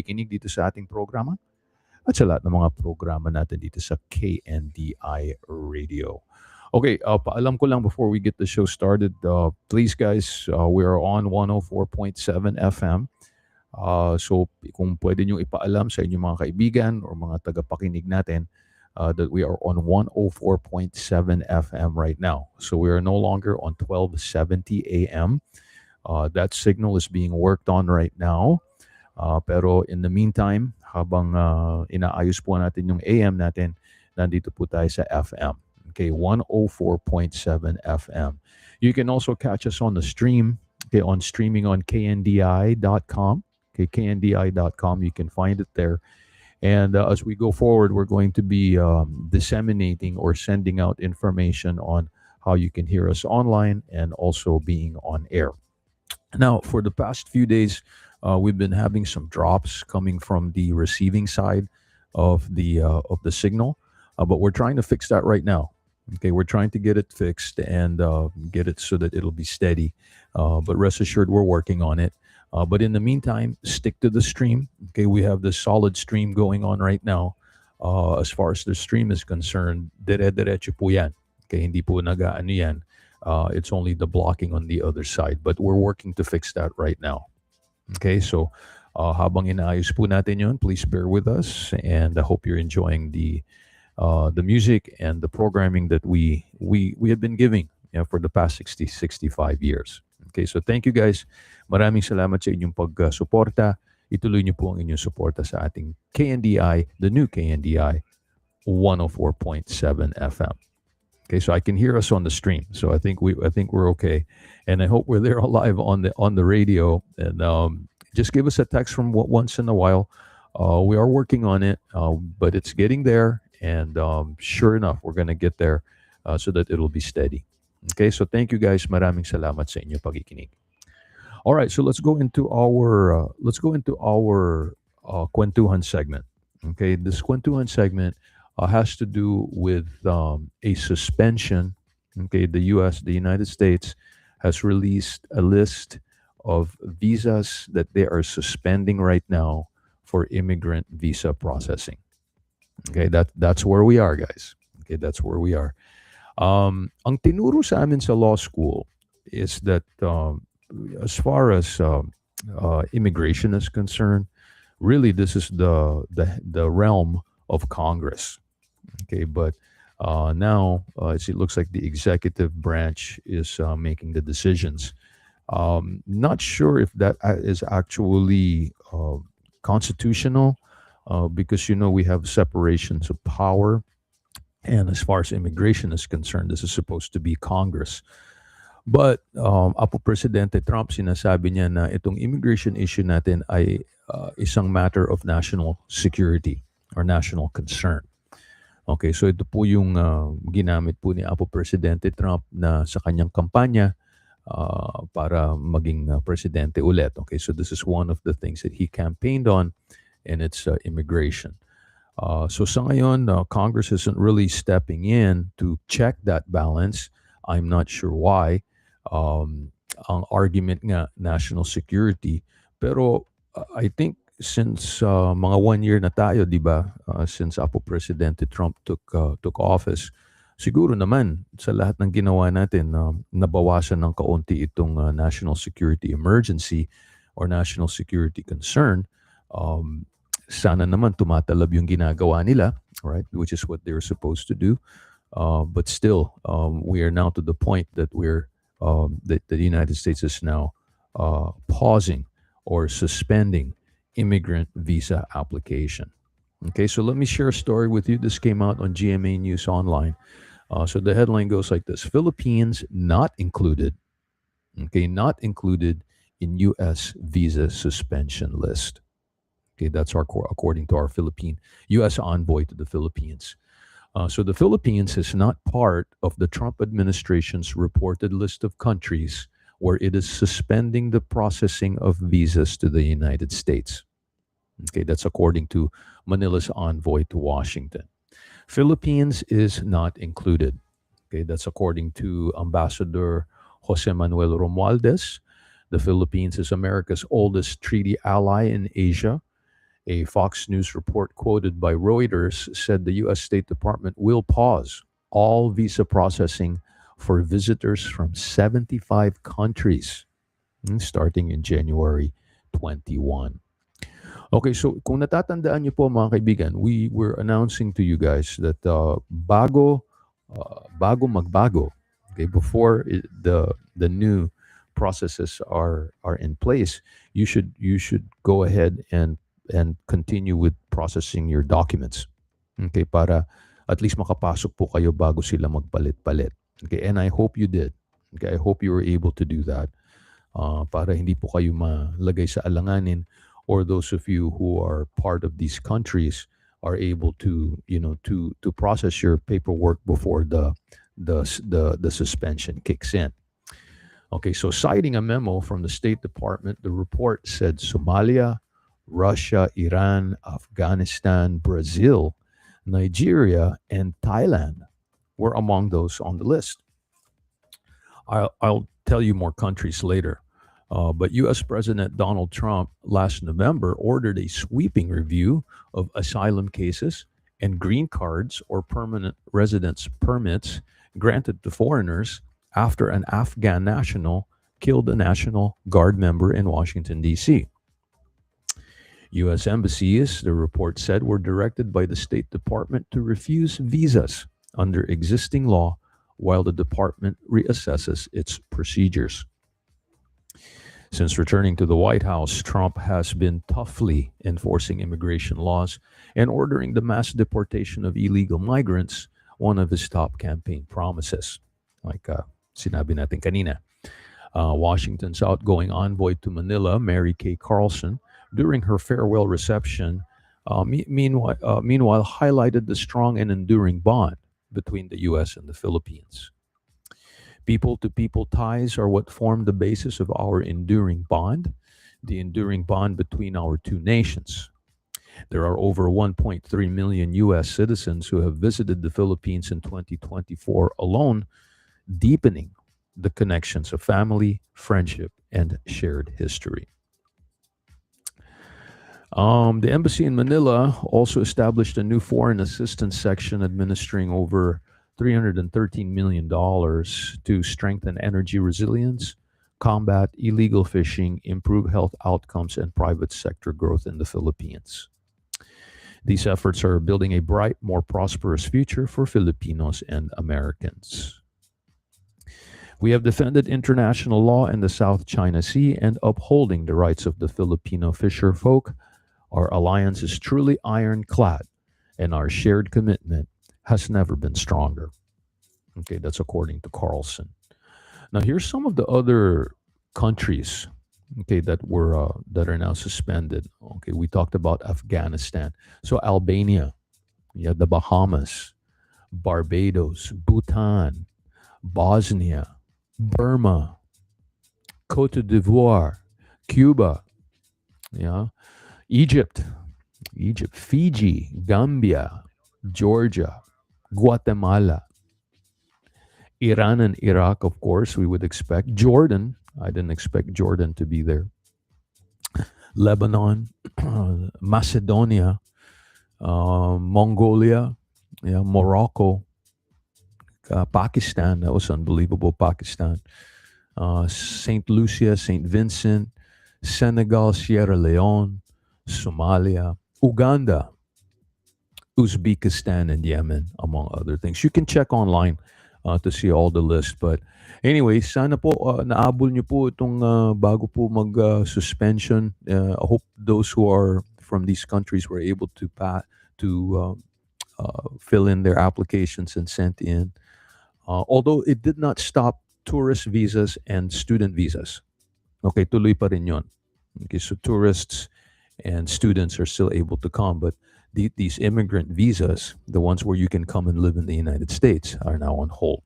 pakikinig dito sa ating programa at sa lahat ng mga programa natin dito sa KNDI Radio. Okay, paalam ko lang before we get the show started. Please guys, we are on 104.7 FM. So kung pwede nyo ipaalam sa inyong mga kaibigan or mga tagapakinig natin that we are on 104.7 FM right now. So we are no longer on 1270 AM. That signal is being worked on right now. Pero in the meantime, habang inaayos po natin yung AM natin, nandito po tayo sa FM. Okay, 104.7 FM. You can also catch us on the stream, okay, on streaming on KNDI.com. Okay, KNDI.com. You can find it there. And as we go forward, we're going to be disseminating or sending out information on how you can hear us online and also being on air. Now, for the past few days, we've been having some drops coming from the receiving side of the signal, but we're trying to fix that right now. Okay, we're trying to get it fixed and get it so that it'll be steady. But rest assured, we're working on it. But in the meantime, stick to the stream. Okay, we have the solid stream going on right now. As far as the stream is concerned, dire-diretso po yan. Okay, hindi po nag-ano yan. It's only the blocking on the other side. But we're working to fix that right now. Okay, so habang inaayos po natin yun, please bear with us. And I hope you're enjoying the music and the programming that we have been giving, for the past 65 years. Okay, so thank you guys. Maraming salamat sa inyong pag-suporta. Ituloy niyo po ang inyong suporta sa ating KNDI, the new KNDI 104.7 FM. Okay, so I can hear us on the stream. So I think we're okay, and I hope we're there live on the radio. And just give us a text from once in a while. We are working on it, but it's getting there. And sure enough, we're gonna get there so that it'll be steady. Okay, so thank you guys. Maraming salamat sa inyong pakikinig. All right, so let's go into our kwentuhan segment. Okay, this kwentuhan segment has to do with a suspension. Okay, the United States, has released a list of visas that they are suspending right now for immigrant visa processing. Okay, that's where we are, guys. Okay, that's where we are. Ang tinuro sa amin sa law school is that as far as immigration is concerned, really this is the realm of Congress. Okay, but now it looks like the executive branch is making the decisions. Not sure if that is actually constitutional, because we have separations of power. And as far as immigration is concerned, this is supposed to be Congress. But Apo Presidente Trump, sinasabi niya na itong immigration issue natin ay isang matter of national security or national concern. Okay, so ito po yung ginamit po ni Apo Presidente Trump na sa kanyang kampanya para maging presidente ulit. Okay, so this is one of the things that he campaigned on, and it's immigration. So sa ngayon, Congress isn't really stepping in to check that balance. I'm not sure why. Ang argument nga, national security. Pero I think since mga 1 year na tayo, di ba, since Apo Presidente Trump took office, siguro naman sa lahat ng ginawa natin, nabawasan ng kaunti itong national security emergency or national security concern. Sana naman tumatalab yung ginagawa nila, right? Which is what they're supposed to do. But still, we are now to the point that that the United States is now pausing or suspending immigrant visa application. Okay, so let me share a story with you. This came out on GMA News Online. So the headline goes like this: Philippines not included. Okay, not included in U.S. visa suspension list. Okay, that's according to our U.S. envoy to the Philippines. So the Philippines is not part of the Trump administration's reported list of countries where it is suspending the processing of visas to the United States. Okay, that's according to Manila's envoy to Washington. Philippines is not included. Okay, that's according to Ambassador Jose Manuel Romualdez. The Philippines is America's oldest treaty ally in Asia, A Fox News report quoted by Reuters said the U.S. State Department will pause all visa processing for visitors from 75 countries starting in January 21. Okay, so kung natatandaan niyo po mga kaibigan, we were announcing to you guys that bago magbago, okay, before the new processes are in place, you should go ahead and continue with processing your documents. Okay, para at least makapasok po kayo bago sila magpalit-palit. Okay, and I hope you did. Okay, I hope you were able to do that. Para hindi po kayo malagay sa alanganin, or those of you who are part of these countries are able to to process your paperwork before the suspension kicks in. Okay, so citing a memo from the State Department, the report said Somalia, Russia, Iran, Afghanistan, Brazil, Nigeria, and Thailand were among those on the list. I'll tell you more countries later. But U.S. President Donald Trump last November ordered a sweeping review of asylum cases and green cards or permanent residence permits granted to foreigners after an Afghan national killed a National Guard member in Washington, D.C. U.S. embassies, the report said, were directed by the State Department to refuse visas under existing law while the department reassesses its procedures. Since returning to the White House, Trump has been toughly enforcing immigration laws and ordering the mass deportation of illegal migrants, one of his top campaign promises. Like sinabi natin kanina, Washington's outgoing envoy to Manila, Mary Kay Carlson, during her farewell reception, meanwhile highlighted the strong and enduring bond between the U.S. and the Philippines. People to people ties are what form the basis of our enduring bond, the enduring bond between our two nations. There are over 1.3 million U.S. citizens who have visited the Philippines in 2024 alone, deepening the connections of family, friendship, and shared history. The embassy in Manila also established a new foreign assistance section administering over $313 million to strengthen energy resilience, combat illegal fishing, improve health outcomes, and private sector growth in the Philippines. These efforts are building a bright, more prosperous future for Filipinos and Americans. We have defended international law in the South China Sea and upholding the rights of the Filipino fisher folk. Our alliance is truly ironclad, and our shared commitment has never been stronger. Okay, that's according to Carlson. Now, here's some of the other countries, okay, that are now suspended. Okay, we talked about Afghanistan. So Albania, yeah, the Bahamas, Barbados, Bhutan, Bosnia, Burma, Cote d'Ivoire, Cuba, yeah, Egypt, Fiji, Gambia, Georgia, Guatemala, Iran and Iraq, of course, we would expect. Jordan, I didn't expect Jordan to be there. Lebanon, Macedonia, Mongolia, yeah, Morocco, Pakistan, that was unbelievable, Pakistan, St. Lucia, St. Vincent, Senegal, Sierra Leone, Somalia, Uganda, Uzbekistan, and Yemen, among other things. You can check online to see all the list. But anyway, sana po naabol nyo po itong bago po mag-suspension. I hope those who are from these countries were able to fill in their applications and sent in. Although it did not stop tourist visas and student visas. Okay, tuloy pa rin yun. Okay, so tourists and students are still able to come, but these immigrant visas, the ones where you can come and live in the United States, are now on hold.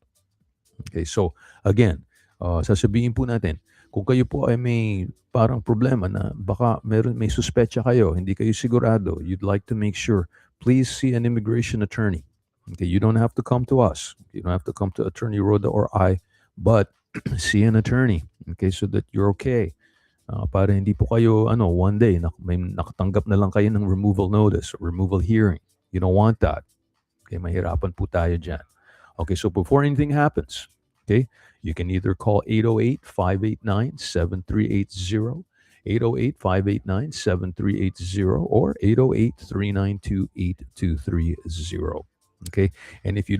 Okay, so again, sasabihin po natin, kung kayo po ay may parang problema na baka may suspecha kayo, hindi kayo sigurado, you'd like to make sure, please see an immigration attorney. Okay, you don't have to come to us. You don't have to come to Attorney Rhoda or I, but see an attorney, okay, so that you're okay. Para hindi po kayo, one day, may nakatanggap na lang kayo ng removal notice or removal hearing. You don't want that. Okay, mahirapan po tayo dyan. Okay, so before anything happens, okay, you can either call 808-589-7380, 808-589-7380, or 808-392-8230. Okay, and if you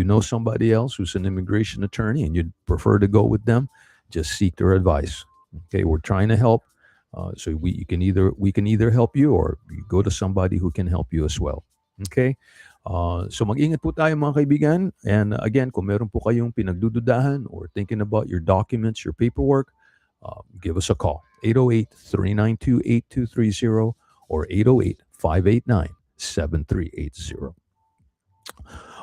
know somebody else who's an immigration attorney and you'd prefer to go with them, just seek their advice. Okay, we're trying to help. So we can either help you or you go to somebody who can help you as well. Okay? So mag-ingat po tayo mga kaibigan. And again, kung meron po kayong pinagdududahan or thinking about your documents, your paperwork, give us a call. 808-392-8230 or 808-589-7380.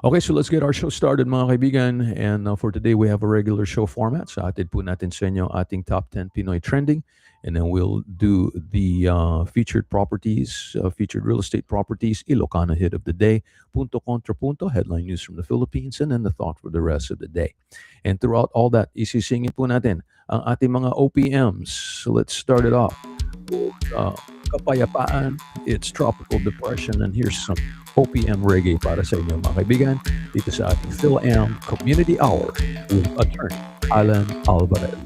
Okay, so let's get our show started mga kaibigan. And for today, we have a regular show format. So atid po natin sa inyo ang ating top 10 Pinoy trending. And then we'll do the featured real estate properties, Ilocano hit of the day, punto contra punto, headline news from the Philippines, and then the thought for the rest of the day. And throughout all that, isisingin po natin ang ating mga OPMs. So let's start it off. Kapayapaan, it's tropical depression, and here's some OPM reggae para sa inyo mga kaibigan dito sa ating Filam Community Hour with attorney Allan Alvarez.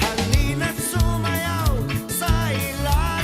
Halina't sumayaw sa ilalim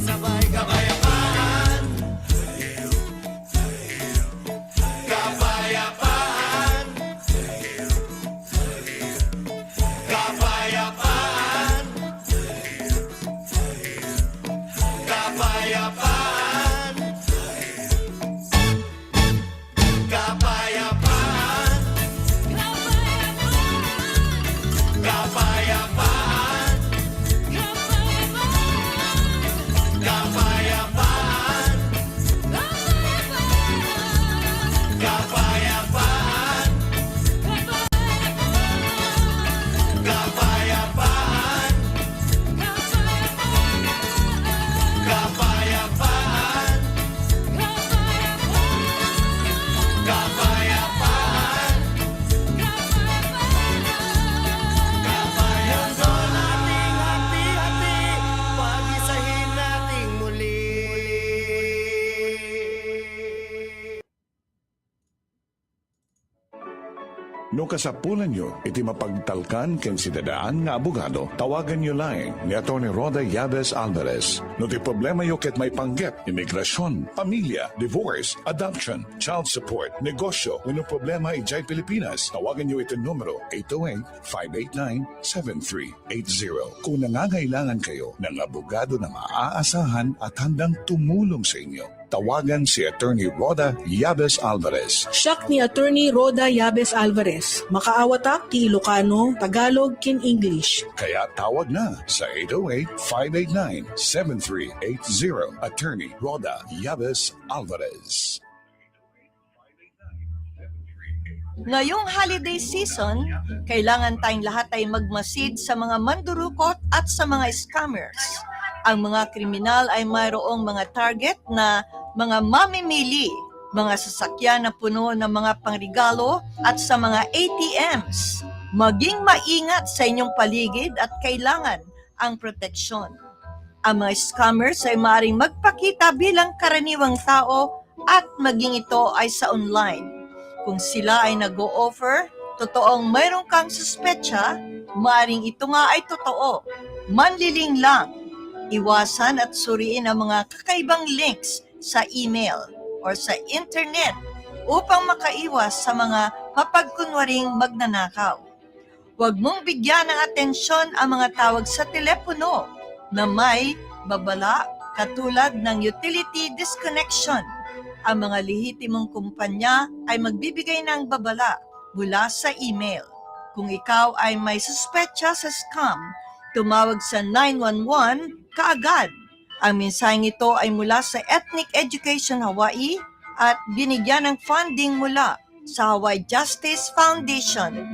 sabay-sabay kapayapaan. Kapayapaan. Kapayapaan. Kapayapaan. Kapayapaan. Kapayapaan. Kapayapaan. Kapayapaan. Kapayapaan. Kapayapaan. Kapayapaan. Mundo nating hati-hati, pag-isahin nating muli. No kasapulan nyo, iti mapagtalkan ken sidadaan nga abogado, tawagan nyo lang ni Atty. Roda Yabes Alvarez. No ti problema yo ket may panggep, imigrasyon, pamilya, divorce, adoption, child support, negosyo, no problema ijay Pilipinas, tawagan nyo iti numero 808-589-7380. Kung nangangailangan kayo ng abogado na maaasahan at handang tumulong sa inyo, tawagan si Atty. Roda Yabes Alvarez. Siak ni Attorney Roda Yabes Alvarez. Makaawatak ti Ilocano, Tagalog, kin English. Kaya tawag na sa 808-589-7380. Attorney Roda Yabes Alvarez. Ngayong holiday season, kailangan tayong lahat ay magmasid sa mga mandurukot at sa mga scammers. Ang mga kriminal ay mayroong mga target na mga mamimili, mga sasakyan na puno ng mga pangregalo at sa mga ATMs. Maging maingat sa inyong paligid at kailangan ang proteksyon. Ang mga scammers ay maaaring magpakita bilang karaniwang tao at maging ito ay sa online. Kung sila ay nag-o-offer, totoong mayroong kang suspetsa, maaaring ito nga ay totoo. Manliling lang. Iwasan at suriin ang mga kakaibang links sa email or sa internet upang makaiwas sa mga mapagkunwaring magnanakaw. Huwag mong bigyan ng atensyon ang mga tawag sa telepono na may babala katulad ng utility disconnection. Ang mga lehitimong kumpanya ay magbibigay ng babala mula sa email. Kung ikaw ay may suspetsa sa scam, tumawag sa 911 kaagad. Ang mensaheng ito ay mula sa Ethnic Education Hawaii at binigyan ng funding mula sa Hawaii Justice Foundation.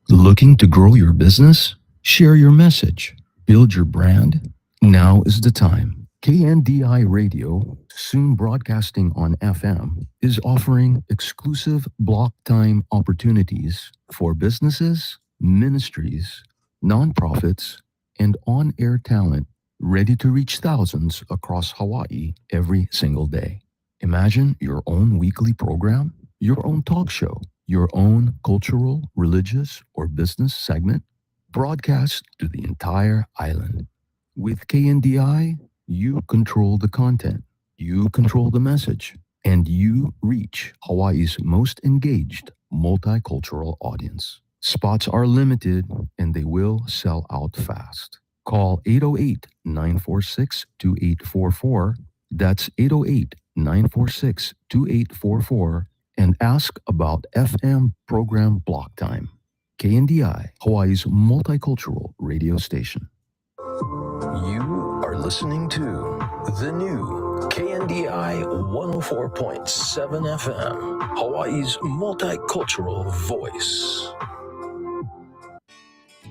Looking to grow your business? Share your message. Build your brand? Now is the time. KNDI Radio, soon broadcasting on FM, is offering exclusive block time opportunities for businesses, ministries, nonprofits, and on-air talent ready to reach thousands across Hawaii every single day. Imagine your own weekly program, your own talk show, your own cultural, religious, or business segment, broadcast to the entire island. With KNDI, you control the content, you control the message, and you reach Hawaii's most engaged multicultural audience. Spots are limited and they will sell out fast. Call 808-946-2844. That's 808-946-2844 and ask about FM program block time. KNDI, Hawaii's multicultural radio station. You are listening to the new KNDI 104.7 FM, Hawaii's multicultural voice.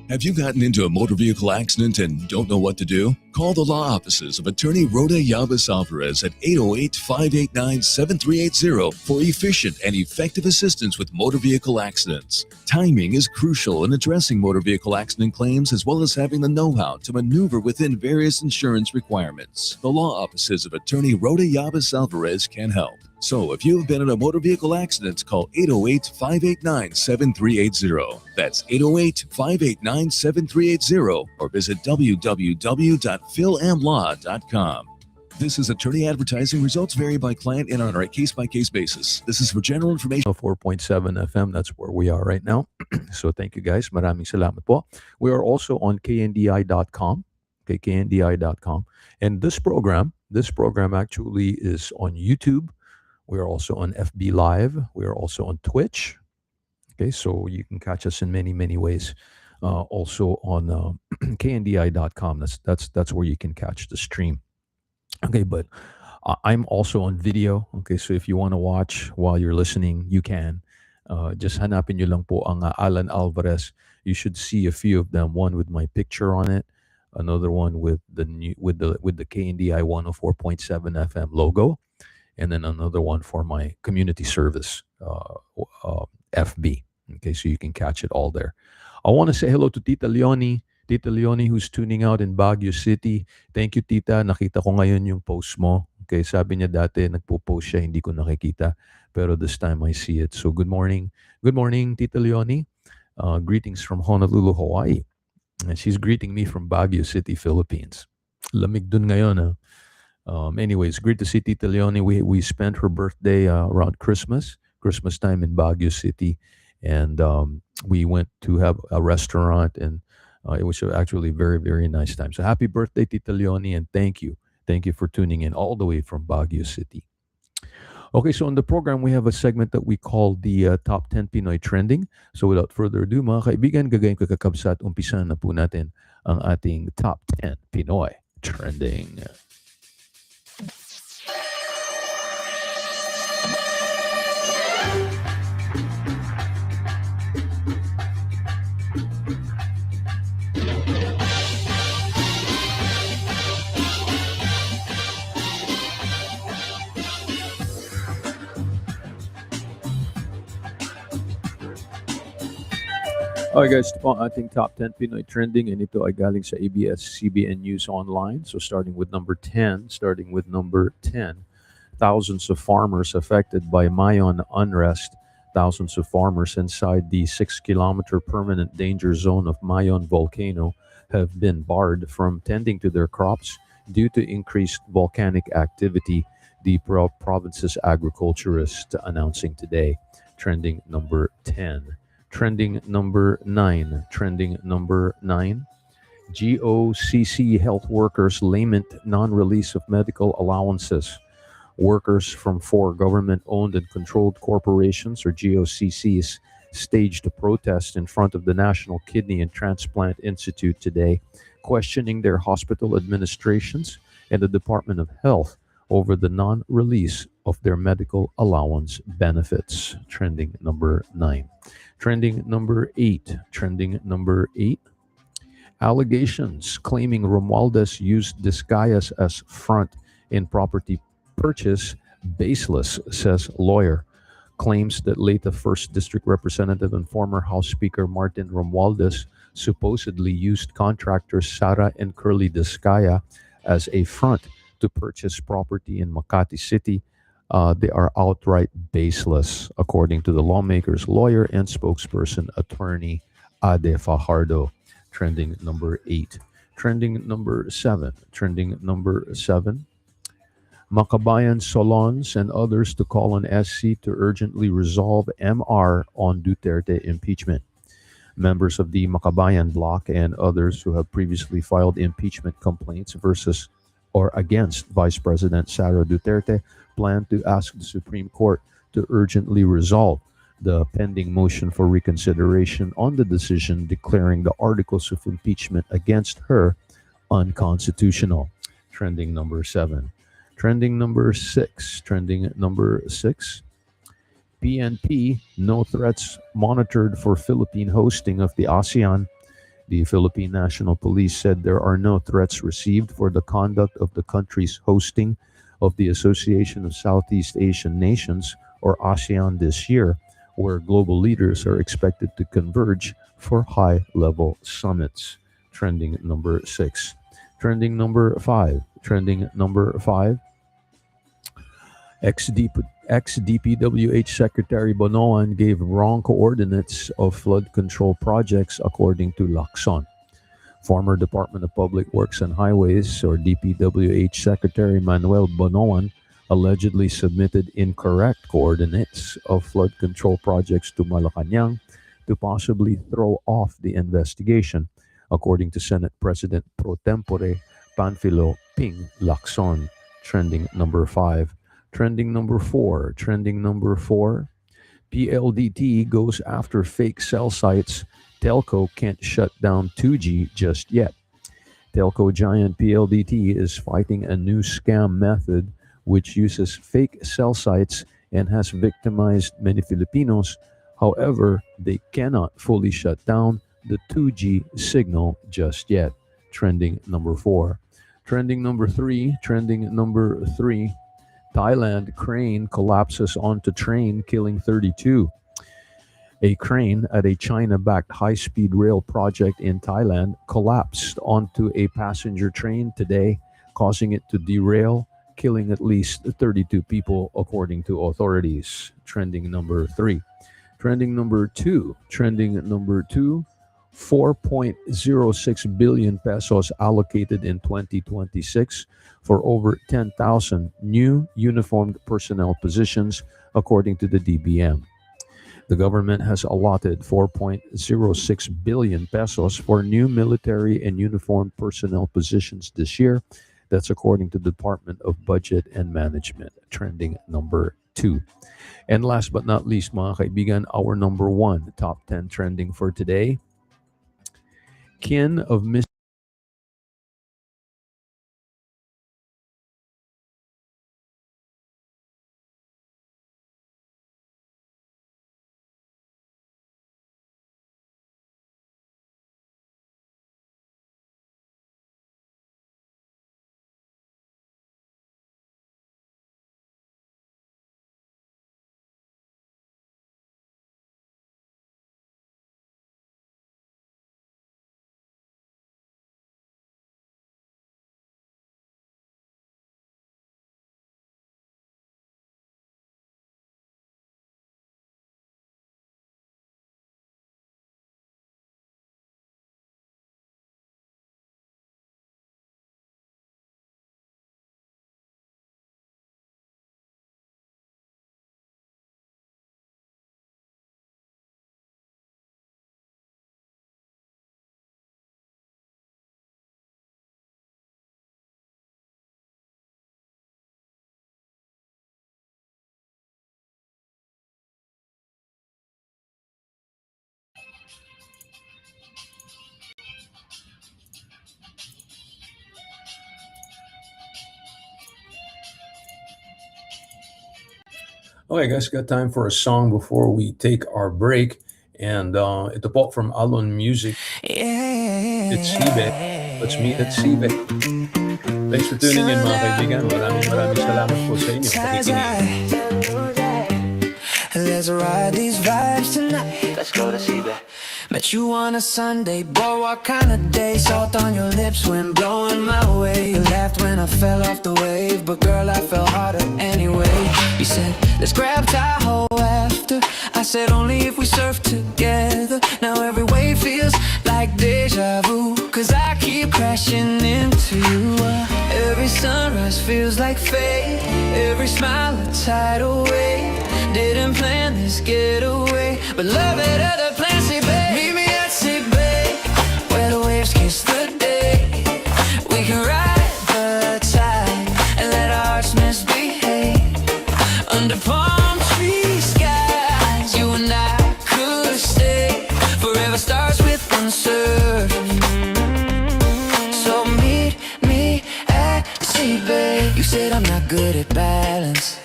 Have you gotten into a motor vehicle accident and don't know what to do? Call the law offices of Attorney Roda Yabes Alvarez at 808-589-7380 for efficient and effective assistance with motor vehicle accidents. Timing is crucial in addressing motor vehicle accident claims as well as having the know-how to maneuver within various insurance requirements. The law offices of Attorney Roda Yabes Alvarez can help. So if you've been in a motor vehicle accident, call 808-589-7380. That's 808-589-7380 or visit www.philamlaw.com. This is attorney advertising. Results vary by client and on a case-by-case basis. This is for general information. 4.7 FM, that's where we are right now. So thank you guys. Maraming salamat po. We are also on KNDI.com. Okay, KNDI.com. And this program actually is on YouTube. We are also on FB Live. We are also on Twitch. Okay, so you can catch us in many, many ways. Also on KNDI.com. That's where you can catch the stream. Okay, but I'm also on video. Okay, so if you want to watch while you're listening, you can. Just hanapin nyo lang po ang Allan Alvarez. You should see a few of them. One with my picture on it. Another one with the KNDI 104.7 FM logo. And then another one for my community service FB. Okay, so you can catch it all there. I want to say hello to Tita Leonie. Tita Leonie, who's tuning out in Baguio City. Thank you, Tita. Nakita ko ngayon yung post mo. Okay, sabi niya dati nagpo-post siya, hindi ko nakikita. Pero this time I see it. So good morning. Good morning, Tita Leonie. Greetings from Honolulu, Hawaii. And she's greeting me from Baguio City, Philippines. Lamig dun ngayon, anyways, great to see Tita Leonie. We spent her birthday around Christmas time in Baguio City, and we went to have a restaurant, and it was actually very, very nice time. So happy birthday, Tita Leonie, and thank you for tuning in all the way from Baguio City. Okay, so on the program, we have a segment that we call the Top 10 Pinoy Trending. So without further ado, mga kaibigan, gagawin ko kakabsat, umpisan na po natin ang ating Top 10 Pinoy Trending. Okay guys, ito po ang ating Top 10 Pinoy Trending, and ito ay galing sa ABS-CBN News Online. So starting with number 10, thousands of farmers affected by Mayon unrest. Thousands of farmers inside the 6-kilometer permanent danger zone of Mayon volcano have been barred from tending to their crops due to increased volcanic activity, the province's agriculturist announcing today. Trending number 10. Trending number 9. GOCC health workers lament non-release of medical allowances. Workers from 4 government-owned and controlled corporations, or GOCCs, staged a protest in front of the National Kidney and Transplant Institute today, questioning their hospital administrations and the Department of Health over the non-release of their medical allowance benefits. Trending number 9. Trending number 8. Allegations claiming Romualdez used Discayas as front in property purchase baseless, says lawyer. Claims that late 1st District Representative and former House Speaker Martin Romualdez supposedly used contractors Sara and Curly Discaya as a front to purchase property in Makati City. They are outright baseless, according to the lawmaker's lawyer and spokesperson, attorney Ade Fajardo. Trending number 8. Trending number 7. Makabayan salons and others to call on SC to urgently resolve MR on Duterte impeachment. Members of the Makabayan bloc and others who have previously filed impeachment complaints versus or against Vice President Sara Duterte plan to ask the Supreme Court to urgently resolve the pending motion for reconsideration on the decision declaring the articles of impeachment against her unconstitutional. Trending number 7. Trending number 6. PNP, no threats monitored for Philippine hosting of the ASEAN. The Philippine National Police said there are no threats received for the conduct of the country's hosting of the Association of Southeast Asian Nations, or ASEAN, this year, where global leaders are expected to converge for high-level summits. Trending number 6. Trending number 5. Ex-DPWH Secretary Bonoan gave wrong coordinates of flood control projects according to Lacson. Former Department of Public Works and Highways, or DPWH Secretary Manuel Bonoan, allegedly submitted incorrect coordinates of flood control projects to Malacanang to possibly throw off the investigation, according to Senate President pro tempore Panfilo Ping Lacson. Trending number 5. Trending number 4. Trending number 4. PLDT goes after fake cell sites. Telco can't shut down 2G just yet. Telco giant PLDT is fighting a new scam method which uses fake cell sites and has victimized many Filipinos. However, they cannot fully shut down the 2G signal just yet. Trending number 4. Trending number 3. Trending number 3. Thailand crane collapses onto train, killing 32. A crane at a China-backed high-speed rail project in Thailand collapsed onto a passenger train today, causing it to derail, killing at least 32 people, according to authorities. Trending number 3. Trending number 2. Trending number 2. 4.06 billion pesos allocated in 2026 for over 10,000 new uniformed personnel positions, according to the DBM. The government has allotted 4.06 billion pesos for new military and uniformed personnel positions this year. That's according to the Department of Budget and Management. Trending number 2. And last but not least, mga kaibigan, our number 1 top 10 trending for today. Kin of Miss Okay, guys, got time for a song before we take our break. And ito po from Alon Music. It's Sibe. Let's meet at Sibe. Thanks for tuning in, mga kaibigan. Maraming salamat po sa inyo. Pakikinig. Let's ride these vibes tonight. Let's go to Sibe. Met you on a Sunday, boy, what kind of day? Salt on your lips when blowing my way. You laughed when I fell off the wave, but girl, I fell harder anyway. You said, let's grab Tahoe after. I said, only if we surf together. Now every wave feels like deja vu, cause I keep crashing into you. Every sunrise feels like fate. Every smile a tidal wave. Didn't plan this getaway, but love at other plans, say babe. Meet me at sea, babe, where the waves kiss the day. We can ride the tide and let our hearts misbehave. Under palm tree skies, you and I could stay. Forever starts with one surf. So meet me at sea, babe. You said I'm not good at balance,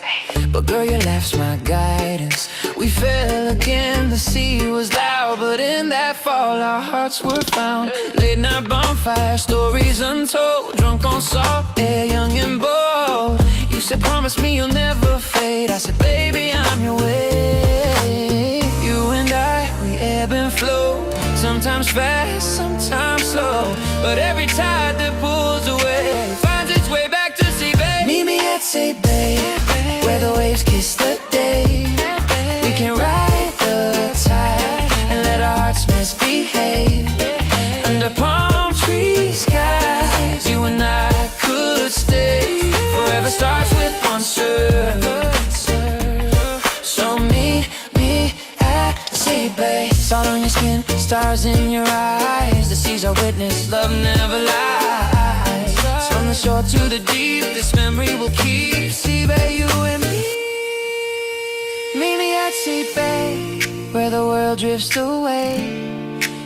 but girl, your laugh's my guidance. We fell again, the sea was loud, but in that fall our hearts were found. Late night bonfire, stories untold, drunk on salt air, young and bold. You said promise me you'll never fade. I said baby, I'm your way. You and I, we ebb and flow, sometimes fast, sometimes slow, but every tide that pulls away finds its way back to sea, babe. Meet me at sea. sea, babe, where the waves kiss the day. We can ride the tide and let our hearts misbehave. Under palm tree skies, you and I could stay. Forever starts with one surf. So meet me at the sea, babe. Salt on your skin, stars in your eyes. The seas are witness, love never lies. From the shore to the deep, this memory will keep. Sea, babe, you and me. Meet me at sea, babe, where the world drifts away.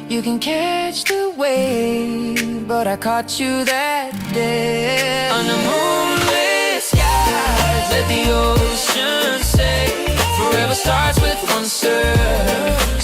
You can catch the wave, but I caught you that day. Under moonlit skies, let the ocean say. Forever starts with one surf.